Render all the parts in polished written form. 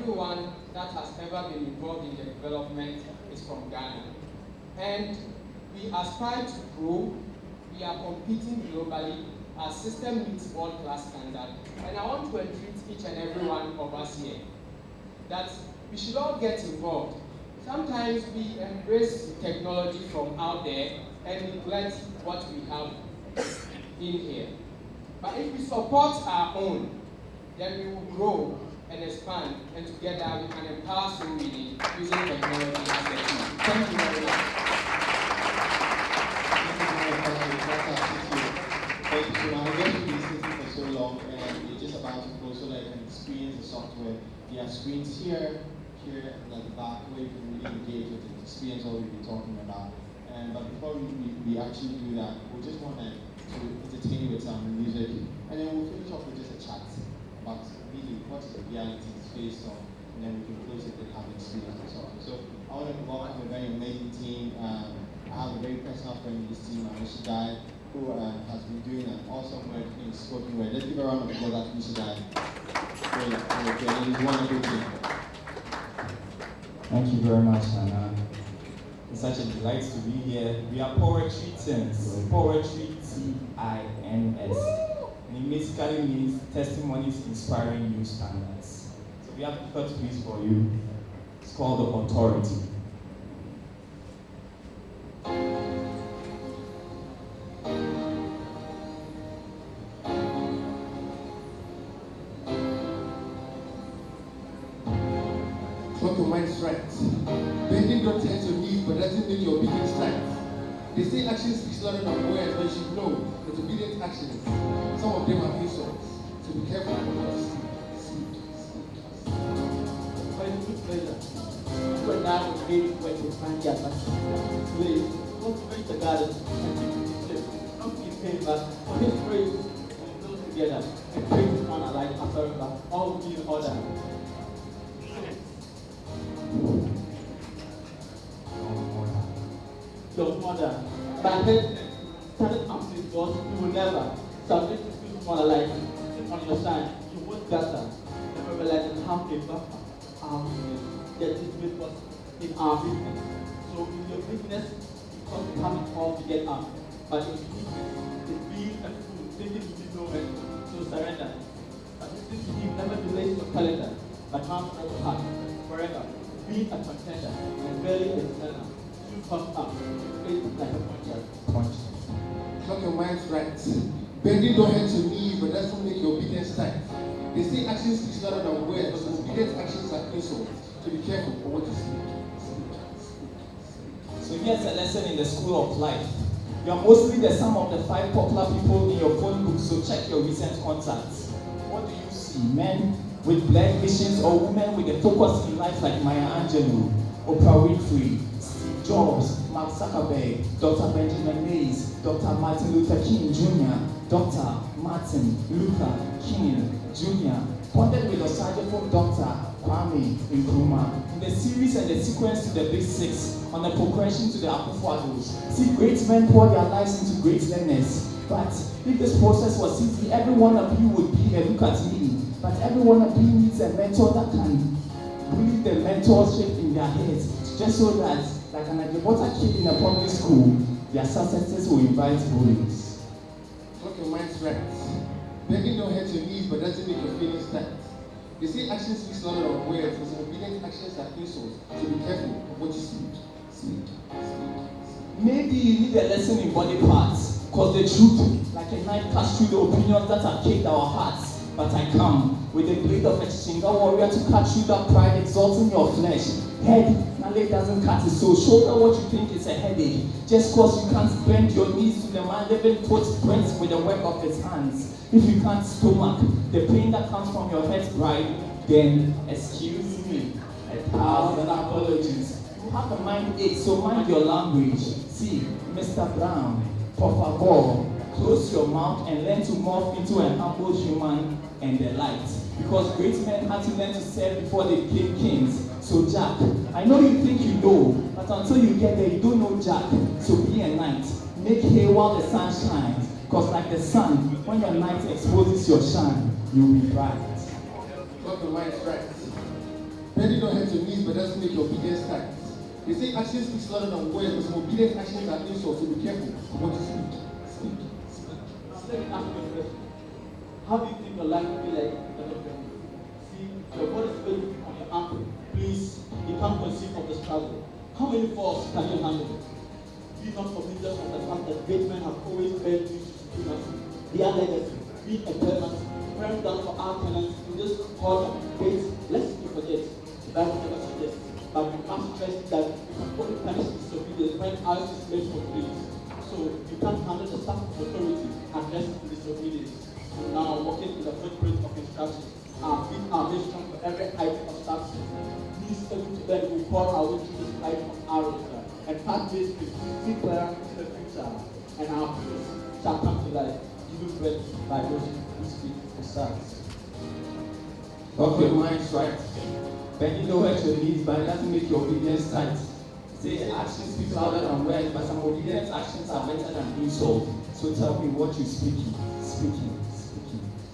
everyone that has ever been involved in the development is from Ghana. And we aspire to grow. We are competing globally. Our system meets world-class standard. And I want to entreat each and every one of us here that we should all get involved. Sometimes we embrace technology from out there and neglect what we have in here. But if we support our own, then we will grow and expand, and together we can empower so many using technology as a tool. Thank you very much. Thank you so much. I guess we've been sitting for so long, and we're just about to go so that you can experience the software. There are screens here, and at the back, where you can really engage with and experience what we've been talking about. But before we actually do that, we just want to entertain you with some music, and then we'll finish off with just a chat about really what the reality is based on, and then we can close it with having experience and so on. So I want to welcome a very amazing team. I have a very personal friend in this team, Asoriba, who has been doing an awesome work in spoken word. Let's give a round of applause to Asoriba. He's wonderful team. Thank you very much, Nana. It's such a delight to be here. We are Poetry Tins, Poetry T-I-N-S. And it basically means testimonies inspiring new standards. So we have the first piece for you. It's called The Authority. Talk your mind straight. Bending don't tend to leave, but doesn't mean you're being strength. They say action speaks louder than words, but you should know that obedient actions, some of them are insults. So be careful of what you speak. But it's a good pleasure. Right now, we're waiting for you to find your passion. Please, go to the garden and keep it safe. Don't keep pain back. For his praise, and those together, and praise his honor like Asoriba, all will be in order. Your mother, back then, started asking God, you will never submit to his mother like sit on your side. You won't gather. Never realizing how a buffer our business, yet this bit was in our business. So in your business, because we have it all to get up. But in business, it's being a fool, thinking you didn't know when, so surrender. But this is you never delays your calendar, but harm never heart, forever. Be a contender, and very external. Shoot comes up, faith like a puncher. Talk your mind right. Bending don't hurt your knees, but that don't make your obedience tight. They say actions speak louder than words, but obedient actions are insults. So be careful for what you speak. So here's a lesson in the school of life. You are mostly the sum of the 5 popular people in your phone book, so check your recent contacts. What do you see? Men with blurred visions or women with a focus in life like Maya Angelou, Oprah Winfrey, Steve Jobs, Mark Zuckerberg, Dr. Benjamin Mays, Dr. Martin Luther King Jr., Dr. Martin Luther King Jr., bonded with Osagyefo Dr. Kwame Nkrumah. In the series and the sequence to the Big Six, on the progression to the Akufo-Addos, see great men pour their lives into great learners. But if this process was easy, every one of you would be a look at me. But every one of you needs a mentor that can breathe the mentorship in their heads, just so that, like an Agibota kid in a public school, their successors will invite bullies. Talk your mind right. Begging don't hurt your knees, but doesn't make your feelings tight. They say actions speak louder than words, but obedient actions are insults. So be careful of what you speak. Maybe you need a lesson in body parts, because the truth, like a knife, cuts through the opinions that have caked our hearts. But I come with the blade of a Chinga warrior to cut through that pride exalting your flesh. Head, Nale doesn't cut it, so shoulder what you think is a headache. Just cause you can't bend your knees to the man living footprints with the web of his hands. If you can't stomach the pain that comes from your head's bride, then excuse me, 1,000 apologies. You have a mind ache, so mind your language. See, Mr. Brown, por favor, close your mouth and learn to morph into an humble human and the light. Because great men had to learn to serve before they became kings. So Jack, I know you think you know, but until you get there, you don't know Jack. So be a knight. Make hay while the sun shines. Because like the sun, when your night exposes your shine, you'll be bright. Talk your mind right. Bending your head to your knees, but doesn't make your obedience tight. They say action speaks louder than words, but some obedient actions are insults, so be careful what you speak. Speak. Let me ask you a question. How do you think your life will be like that of your life? See, your body is very weak on your ankle. Please, you can't conceive of the struggle. How many falls can you handle? Do you not familiar with the fact that great men have always begged you to do nothing? Their legacy, being a parent, praying down for our tenants, in this call dates, lest you forget. The Bible never suggests, but we must stress that we can only punish disobedience when ours is made for praise. So you can't handle the staff of authority and rest in disobedience. And now walking in the footprint of instruction, our feet are made strong for every item of substance. Please able to then we pour our way through this life of arrows and pathways to see clearer into the future, and our peace shall come to life, given breath by those who speak the stars. Okay, mind's right. Bending over at your knees, but it doesn't make your obedience tight. Say actions speak louder than words, but some obedient actions are better than insult. So tell me what you're speaking.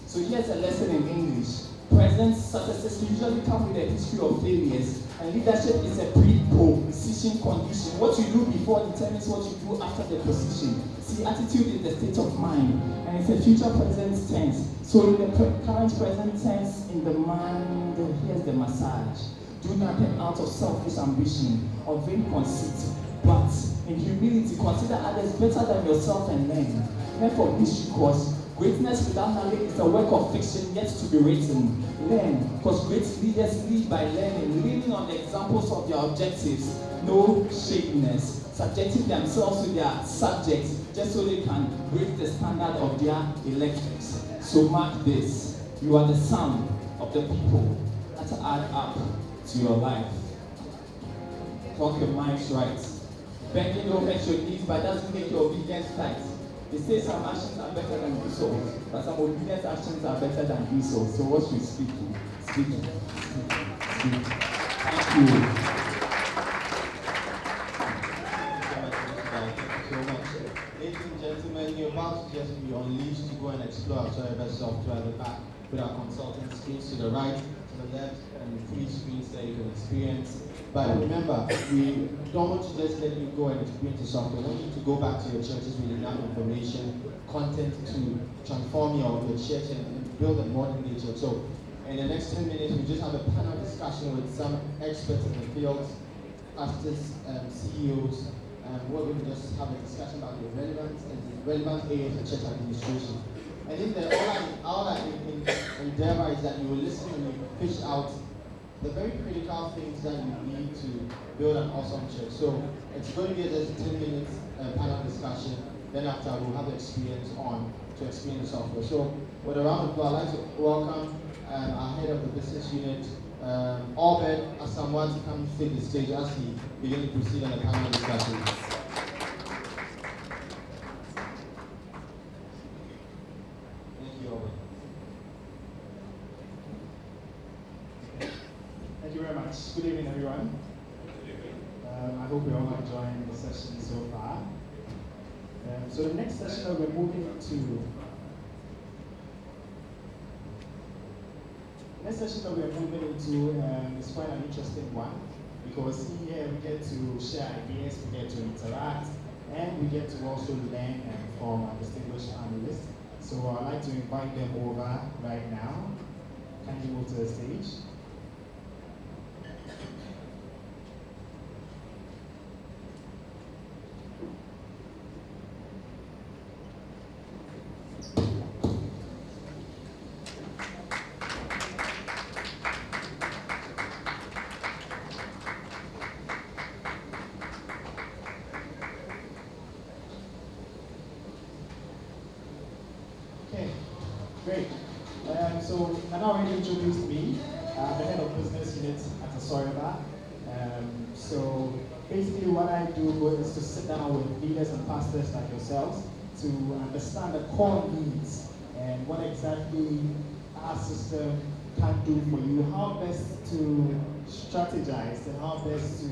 So here's a lesson in English. Present successes usually come with a history of failures, and leadership is a pre-position condition. What you do before determines what you do after the position. See, attitude is the state of mind, and it's a future present tense. So in the current present tense in the mind, here's the massage. Do nothing out of selfish ambition or vain conceit, but in humility consider others better than yourself and learn. Therefore, history course. Greatness without knowledge is a work of fiction yet to be written. Learn, because great leaders lead by learning, leaning on the examples of their objectives. No shadiness, subjecting themselves to their subjects just so they can raise the standard of their electors. So mark this, you are the sum of the people that add up to your life. Talk your minds right. Bending over at your knees, but doesn't make your obedience tight. They say some actions are better than insults, but some obedient actions are better than insults. So what should speak? Speak. Thank you. Thank you so much. Ladies and gentlemen, you're about to just be unleashed to go and explore Asoriba software at the back with our consultant screens to the right, to the left, and 3 screens that you can experience. But remember, we don't want to just let you go and experience the software. We want you to go back to your churches with enough information, content to transform your church and build a modern day church. So in the next 10 minutes, we just have a panel discussion with some experts in the field, pastors, CEOs, and we're going to just have a discussion about the relevant areas of church administration. And in there, all I endeavor is that you will listen and you fish out the very critical things that you need to build an awesome church. So it's going to be just 10 minutes panel discussion. Then after we'll have the experience to experience the software. So with a round of applause, I'd like to welcome our head of the business unit, Obed Asamoah, to come take the stage as he begins to proceed on the panel discussion. Thank you, Obed. Thank you very much. Good evening, everyone. I hope you're all enjoying the session so far. So the next session that we're moving to, is quite an interesting one, because here we get to share ideas, we get to interact, and we get to also learn from our distinguished panelists. So I'd like to invite them over right now. Can you move to the stage? Great. So Nana already introduced me, the head of business unit at Asoriba. So basically what I do is to sit down with leaders and pastors like yourselves to understand the core needs and what exactly our system can do for you, how best to strategize and how best to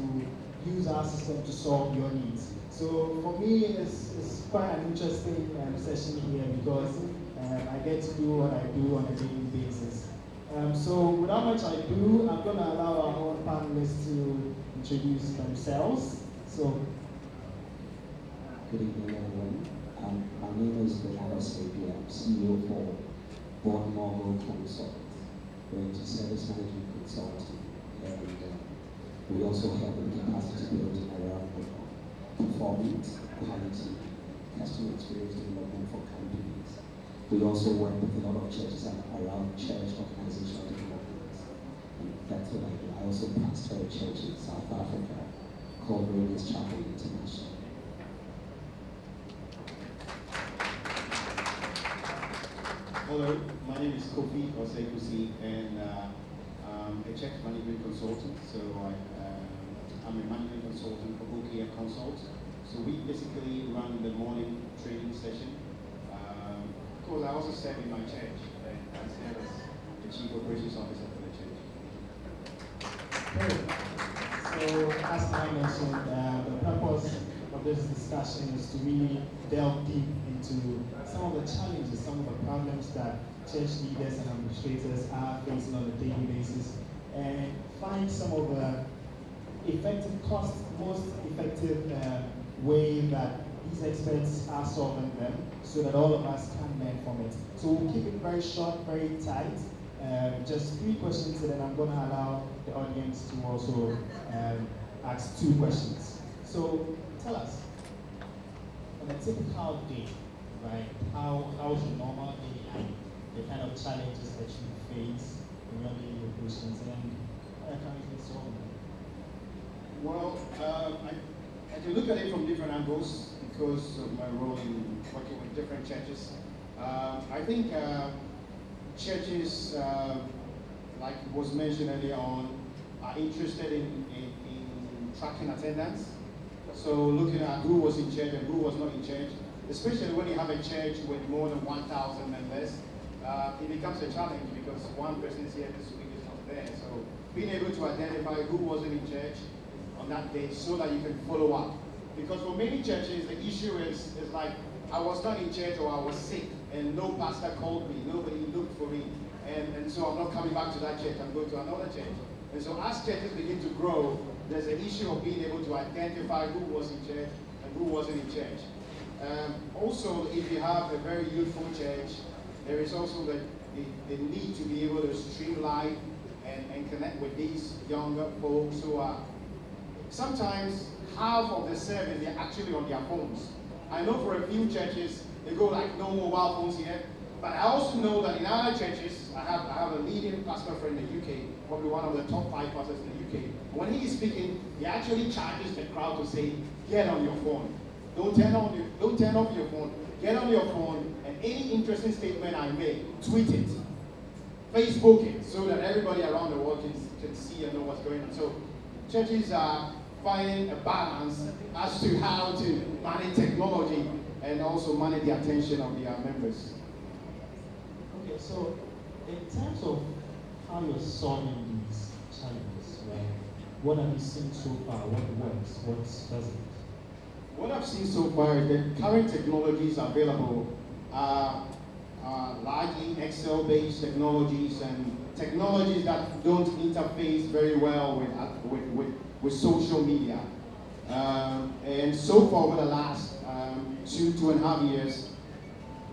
use our system to solve your needs. So for me, it's quite an interesting session here because I get to do what I do on a daily basis. So without much ado, I'm going to allow our own panelists to introduce themselves. So, good evening, everyone. My name is Asoriba. I'm CEO for Born Mobile Consult. We're into service management consulting, and we also help with capacity building around performance, quality, customer experience development for companies. We also work with a lot of churches around church organizational development. And that's what I do. I also pastor a church in South Africa called Radius Chapel International. Hello, my name is Kofi Osekusi, and I'm a church management consultant. So I'm a management consultant for OKF Consult. So we basically run the morning training session. Of course, I also serve in my church. I serve as the Chief Operations Officer for the church. great. So as I mentioned, the purpose of this discussion is to really delve deep into some of the challenges, some of the problems that church leaders and administrators are facing on a daily basis, and find some of the most effective way that these experts are solving them, so that all of us can learn from it. So we'll keep it very short, very tight. Just 3 questions, and then I'm going to allow the audience to also ask 2 questions. So tell us, on a typical day, right, how's your normal day and the kind of challenges that you face in your daily operations, and how you currently solve them? Well, I can look at it from different angles because of my role in working with different churches. I think churches, like was mentioned earlier on, are interested in tracking attendance. So looking at who was in church and who was not in church, especially when you have a church with more than 1,000 members, it becomes a challenge because one person is here this week is not there. So being able to identify who wasn't in church on that day so that you can follow up. Because for many churches, the issue is like, I was not in church or I was sick and no pastor called me, nobody looked for me. And so I'm not coming back to that church, I'm going to another church. And so as churches begin to grow, there's an issue of being able to identify who was in church and who wasn't in church. Also, if you have a very youthful church, there is also the need to be able to streamline and connect with these younger folks who are sometimes half of the service they're actually on their phones. I know for a few churches they go like no mobile phones here, but I also know that in other churches, I have a leading pastor friend in the UK, probably one of the top 5 pastors in the UK. When he is speaking, he actually charges the crowd to say, "Get on your phone. Don't turn off your phone. Get on your phone, and any interesting statement I make, tweet it, Facebook it, so that everybody around the world can see and know what's going on." So churches are finding a balance as to how to manage technology and also manage the attention of their members. Okay, so in terms of how you're solving these challenges, right? What have you seen so far? What works? What doesn't? What I've seen so far is that current technologies available are largely Excel-based technologies and technologies that don't interface very well with social media. And so far over the last 2.5 years,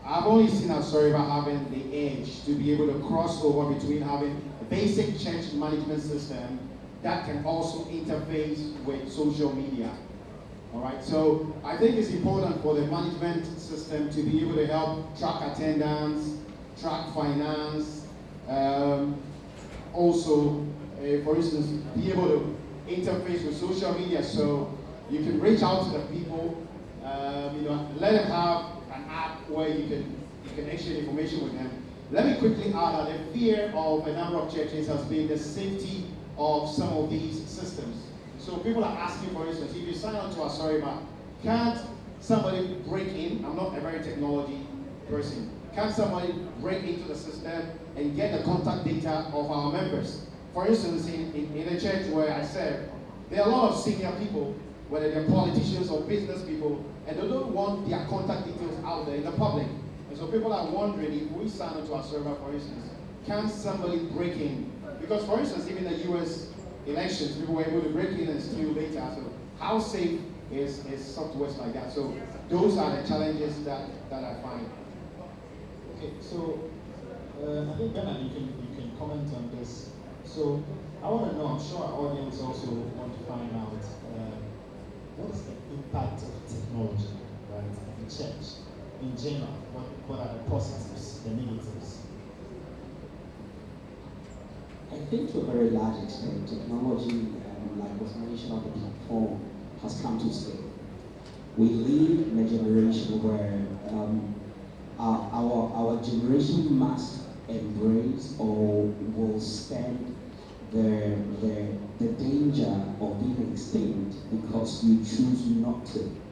I've only seen Asoriba having the edge to be able to cross over between having a basic church management system that can also interface with social media. All right, so I think it's important for the management system to be able to help track attendance, track finance, also, for instance, be able to interface with social media so you can reach out to the people, let them have an app where you can exchange information with them. Let me quickly add that the fear of a number of churches has been the safety of some of these systems. So people are asking, for instance, if you sign on to Asoriba, can't somebody break in? I'm not a very technology person. Can't somebody break into the system and get the contact data of our members? For instance, in a church where I serve, there are a lot of senior people, whether they're politicians or business people, and they don't want their contact details out there in the public. And so people are wondering, if we sign on to Asoriba, for instance, can somebody break in? Because for instance, even the US elections, people were able to break in and steal data. So how safe is software like that? So those are the challenges that I find. Okay, so I think Bernard, you can comment on this. So I want to know, I'm sure our audience also want to find out what is the impact of technology, right, in church in general? What are the positives, the negatives? I think to a very large extent, technology, like was mentioned on the platform, has come to stay. We live in a generation where our generation must embrace or will stand the danger of being extinct because we choose not to.